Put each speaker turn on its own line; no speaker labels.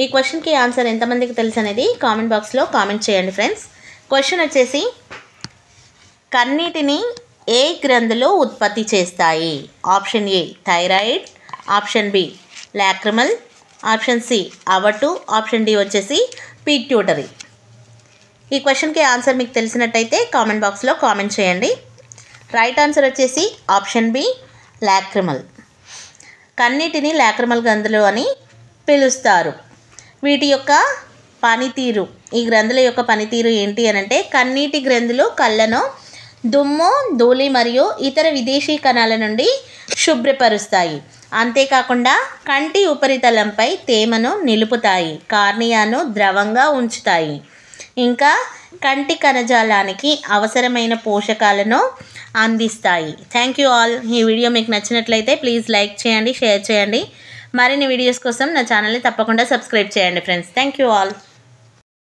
ఈ క్వశ్చన్కి ఆన్సర్ ఎంతమందికి తెలుసు అనేది కామెంట్ బాక్స్లో కామెంట్ చేయండి ఫ్రెండ్స్. క్వశ్చన్ వచ్చేసి కన్నీటిని ఏ గ్రంథులు ఉత్పత్తి చేస్తాయి? Option A thyroid, option B lacrimal, option C అవటు, ఆప్షన్ డి వచ్చేసి పిట్యూటరీ. ఈ క్వశ్చన్కి ఆన్సర్ మీకు తెలిసినట్టయితే కామెంట్ బాక్స్లో కామెంట్ చేయండి. రైట్ ఆన్సర్ వచ్చేసి ఆప్షన్ బి లాక్రిమల్. కన్నీటిని లాక్రిమల్ గ్రంథులు అని పిలుస్తారు. వీటి యొక్క పనితీరు, ఈ గ్రంథుల యొక్క పనితీరు ఏంటి అని అంటే కన్నీటి గ్రంథులు కళ్ళను దుమ్ము, ధూళి మరియు ఇతర విదేశీ కణాల నుండి శుభ్రపరుస్తాయి. అంతేకాకుండా కంటి ఉపరితలంపై తేమను నిలుపుతాయి, కార్నియాను ద్రవంగా ఉంచుతాయి, ఇంకా కంటి కణజాలానికి అవసరమైన పోషకాలను అందిస్తాయి. Thank you all. ఈ వీడియో మీకు నచ్చినట్లయితే ప్లీజ్ లైక్ చేయండి, షేర్ చేయండి. మరిన్ని వీడియోస్ కోసం నా ఛానల్ని తప్పకుండా సబ్స్క్రైబ్ చేయండి ఫ్రెండ్స్. Thank you all.